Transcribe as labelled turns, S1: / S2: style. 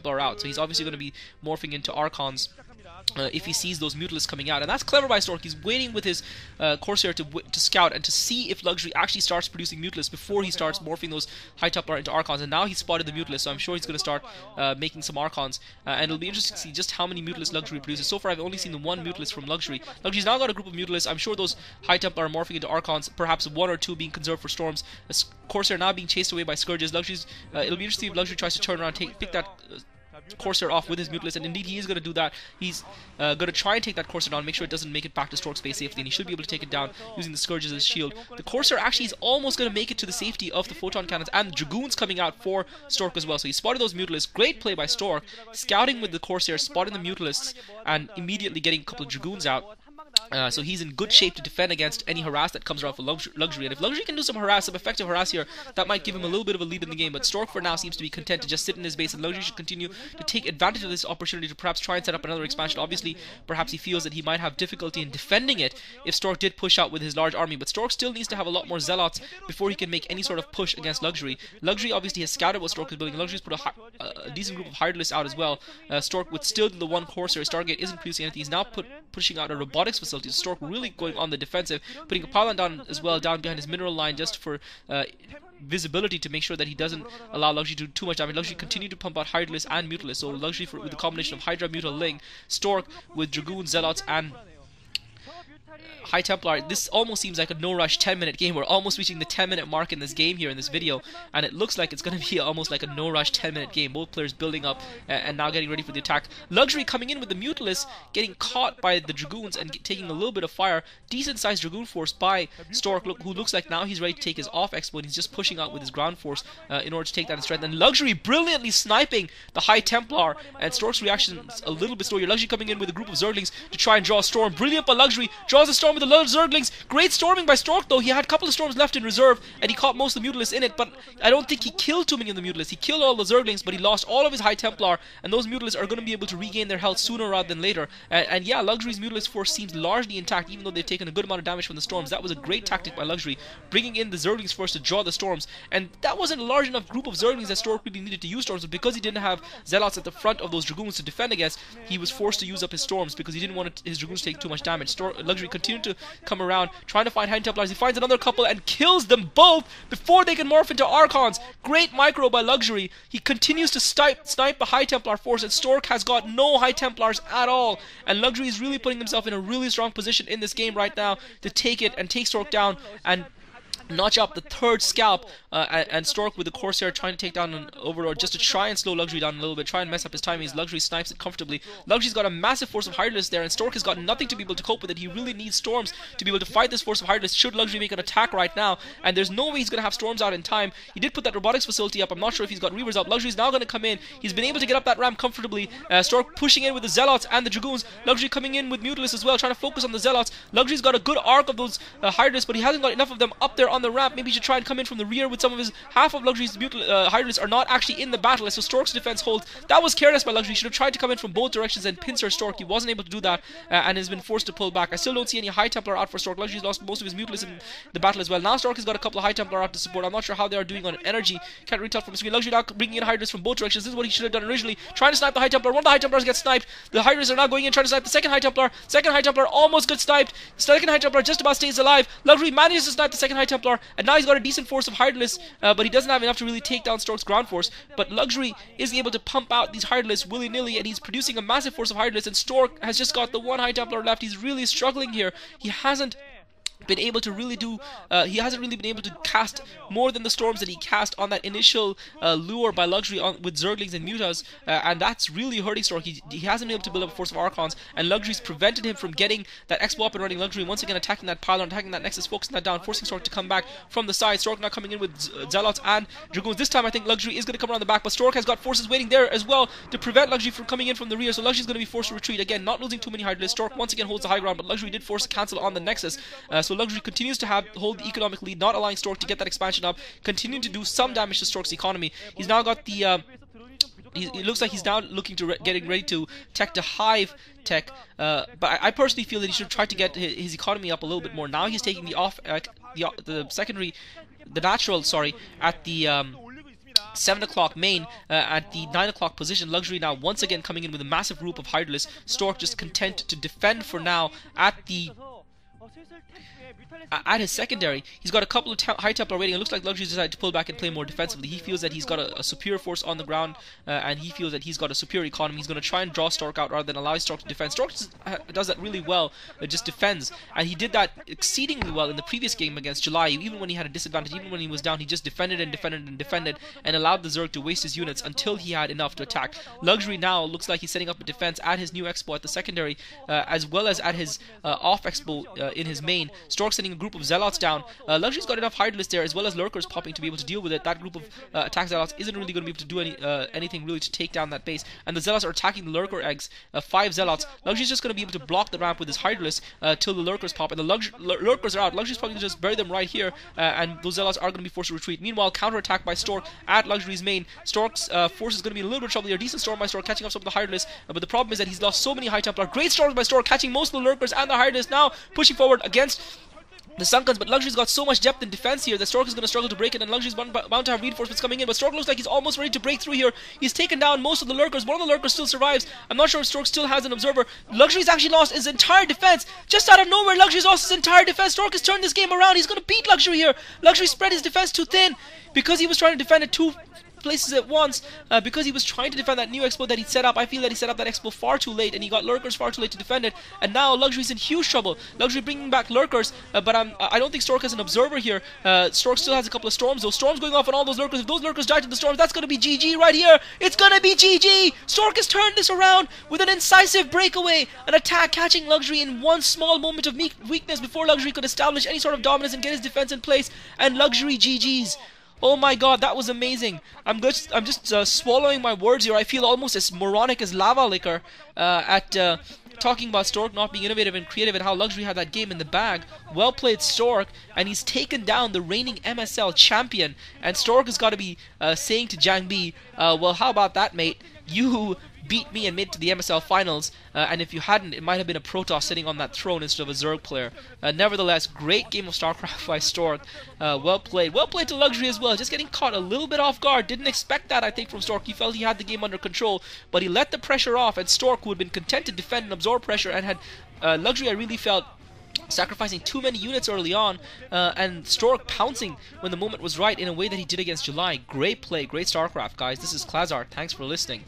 S1: Templar out, so he's obviously going to be morphing into Archons if he sees those Mutalisks coming out. And that's clever by Stork. He's waiting with his Corsair to scout and to see if Luxury actually starts producing Mutalisks before he starts morphing those High Templar into Archons. And now he's spotted the Mutalisks, so I'm sure he's going to start making some Archons. And it'll be interesting to see just how many Mutalisks Luxury produces. So far I've only seen the one Mutalisk from Luxury. Luxury's now got a group of Mutalisks. I'm sure those High Templar are morphing into Archons, perhaps one or two being conserved for Storms. Corsair now being chased away by Scourges. Luxury's, it'll be interesting if Luxury tries to turn around and pick that Corsair off with his Mutalist, and indeed he is going to do that. He's going to try and take that Corsair down, make sure it doesn't make it back to Stork's base safely, and he should be able to take it down using the Scourge as his shield. The Corsair actually is almost going to make it to the safety of the Photon Cannons and the Dragoons coming out for Stork as well. So he spotted those Mutalists. Great play by Stork, scouting with the Corsair, spotting the Mutalists, and immediately getting a couple of Dragoons out. So he's in good shape to defend against any harass that comes around for Luxury. And if Luxury can do some effective harass here, that might give him a little bit of a lead in the game. But Stork for now seems to be content to just sit in his base, and Luxury should continue to take advantage of this opportunity to perhaps try and set up another expansion. Obviously, perhaps he feels that he might have difficulty in defending it if Stork did push out with his large army. But Stork still needs to have a lot more Zealots before he can make any sort of push against Luxury. Luxury obviously has scouted what Stork is building. Luxury's put a decent group of Hardlists out as well. Stork with still the one Corsair. Stargate isn't producing anything. He's now pushing out a robotics facility. Stork really going on the defensive, putting a pylon down as well down behind his mineral line just for visibility to make sure that he doesn't allow Luxury to do too much damage. Luxury continue to pump out Hydrolist and Mutalist, so Luxury with the combination of Hydra, Mutal, Ling, Stork with Dragoon, Zealots and High Templar. This almost seems like a no-rush 10-minute game. We're almost reaching the 10-minute mark in this game here in this video, and it looks like it's going to be almost like a no-rush 10-minute game. Both players building up and now getting ready for the attack. Luxury coming in with the Mutalists, getting caught by the Dragoons and taking a little bit of fire. Decent-sized Dragoon force by Stork, who looks like now he's ready to take his off expo, and he's just pushing out with his ground force in order to take that in strength. And Luxury brilliantly sniping the High Templar, and Stork's reaction is a little bit slow here. Luxury coming in with a group of Zerglings to try and draw a storm. Brilliant by Luxury, draws a storm with the little Zerglings. Great storming by Stork, though. He had a couple of storms left in reserve, and he caught most of the Mutalists in it, but I don't think he killed too many of the Mutalists. He killed all the Zerglings, but he lost all of his High Templar, and those Mutalists are going to be able to regain their health sooner rather than later. And yeah, Luxury's Mutalist force seems largely intact, even though they've taken a good amount of damage from the storms. That was a great tactic by Luxury, bringing in the Zerglings first to draw the storms, and that wasn't a large enough group of Zerglings that Stork really needed to use storms, but because he didn't have Zealots at the front of those Dragoons to defend against, he was forced to use up his storms because he didn't want his Dragoons to take too much damage. Luxury continued to come around, trying to find High Templars. He finds another couple and kills them both before they can morph into Archons. Great micro by Luxury. He continues to snipe the High Templar force, and Stork has got no High Templars at all. And Luxury is really putting himself in a really strong position in this game right now to take it and take Stork down and notch up the third scalp, and Stork with the Corsair trying to take down an Overlord just to try and slow Luxury down a little bit, try and mess up his timing. Luxury snipes it comfortably. Luxury's got a massive force of Hydrolists there, and Stork has got nothing to be able to cope with it. He really needs storms to be able to fight this force of Hydrolists should Luxury make an attack right now, and there's no way he's going to have storms out in time. He did put that robotics facility up. I'm not sure if he's got Reavers up. Luxury's now going to come in. He's been able to get up that ramp comfortably. Stork pushing in with the Zealots and the Dragoons. Luxury coming in with Mutalists as well, trying to focus on the Zealots. Luxury's got a good arc of those Hydrolists, but he hasn't got enough of them up there on the ramp. Maybe he should try and come in from the rear with some of his half of Luxury's Hydrolists are not actually in the battle, so Stork's defense holds. That was careless by Luxury. He should have tried to come in from both directions and pincer Stork. He wasn't able to do that and has been forced to pull back. I still don't see any High Templar out for Stork. Luxury's lost most of his Mutalists in the battle as well. Now Stork has got a couple of High Templar out to support. I'm not sure how they are doing on energy. Can't really tell from the screen. Luxury now bringing in Hydrolists from both directions. This is what he should have done originally. Trying to snipe the High Templar. One of the High Templars gets sniped. The Hydrolists are now going in trying to snipe the second High Templar. Second High Templar almost gets sniped. Second High Templar just about stays alive. Luxury manages to snipe the second High Templar, and now he's got a decent force of Hydrolists, but he doesn't have enough to really take down Stork's ground force. But Luxury is able to pump out these Hydrolists willy-nilly, and he's producing a massive force of Hydrolists, and Stork has just got the one High Templar left. He's really struggling here. He hasn't been able to really do he hasn't really been able to cast more than the storms that he cast on that initial lure by Luxury with Zerglings and Mutas, and that's really hurting Stork. He hasn't been able to build up a force of Archons, and Luxury's prevented him from getting that expo up and running. Luxury once again attacking that pylon, attacking that Nexus, focusing that down, forcing Stork to come back from the side. Stork now coming in with Zealots and Dragoons. This time I think Luxury is going to come around the back, but Stork has got forces waiting there as well to prevent Luxury from coming in from the rear, so Luxury's going to be forced to retreat. Again, not losing too many Hydrolists. Stork once again holds the high ground, but Luxury did force a cancel on the Nexus, so Luxury continues to hold the economic lead, not allowing Stork to get that expansion up, continuing to do some damage to Stork's economy. He's now got the it looks like he's now looking to getting ready to tech the Hive tech, but I personally feel that he should try to get his economy up a little bit more. Now he's taking the natural, at the 7 o'clock main at the 9 o'clock position. Luxury now once again coming in with a massive group of Hydralisk. Stork just content to defend for now at his secondary. He's got a couple of high Templar waiting. It looks like Luxury's decided to pull back and play more defensively. He feels that he's got a superior force on the ground, and he feels that he's got a superior economy. He's going to try and draw Stork out rather than allow Stork to defend. Stork does that really well, just defends, and he did that exceedingly well in the previous game against July. Even when he had a disadvantage, even when he was down, he just defended and defended and defended, and allowed the Zerg to waste his units until he had enough to attack. Luxury now looks like he's setting up a defense at his new expo at the secondary, as well as at his off expo in his main. Stork sending a group of Zealots down. Luxury's got enough Hydralisk there, as well as Lurkers popping to be able to deal with it. That group of attack Zealots isn't really going to be able to do anything really to take down that base, and the Zealots are attacking the Lurker eggs. 5 Zealots. Luxury's just going to be able to block the ramp with his Hydralisk till the Lurkers pop, and the Lurkers are out. Luxury's probably going to just bury them right here, and those Zealots are going to be forced to retreat. Meanwhile, counterattack by Stork at Luxury's main. Stork's force is going to be in a little bit of trouble here. Decent storm by Stork, catching up some of the Hydralisk, but the problem is that he's lost so many High Templar. Great storms by Stork, catching most of the Lurkers and the Hydralisk, now pushing forward against the Sunkens, but Luxury's got so much depth in defense here that Stork is going to struggle to break it, and Luxury's bound to have reinforcements coming in, but Stork looks like he's almost ready to break through here. He's taken down most of the Lurkers. One of the Lurkers still survives. I'm not sure if Stork still has an observer. Luxury's actually lost his entire defense. Just out of nowhere, Luxury's lost his entire defense. Stork has turned this game around. He's going to beat Luxury here. Luxury spread his defense too thin because he was trying to defend it two places at once, because he was trying to defend that new expo that he set up. I feel that he set up that expo far too late, and he got Lurkers far too late to defend it, and now Luxury's in huge trouble. Luxury bringing back Lurkers, but I don't think Stork has an observer here. Stork still has a couple of storms, though. Storms going off on all those Lurkers. If those Lurkers die to the storms, that's going to be GG right here. It's going to be GG. Stork has turned this around with an incisive breakaway, an attack catching Luxury in one small moment of weakness before Luxury could establish any sort of dominance and get his defense in place, and Luxury GG's. Oh my god, that was amazing. I'm just swallowing my words here. I feel almost as moronic as Lava Liquor at talking about Stork not being innovative and creative and how Luxury had that game in the bag. Well played, Stork, and he's taken down the reigning MSL champion. And Stork has got to be saying to Jang B, well, how about that, mate? You beat me and made it to the MSL finals, and if you hadn't, it might have been a Protoss sitting on that throne instead of a Zerg player. Nevertheless, great game of StarCraft by Stork. Well played to Luxury as well, just getting caught a little bit off guard. Didn't expect that, I think, from Stork. He felt he had the game under control, but he let the pressure off, and Stork, who had been content to defend and absorb pressure, and had Luxury, I really felt, sacrificing too many units early on, and Stork pouncing when the moment was right in a way that he did against July. Great play, great StarCraft, guys. This is Klazart. Thanks for listening.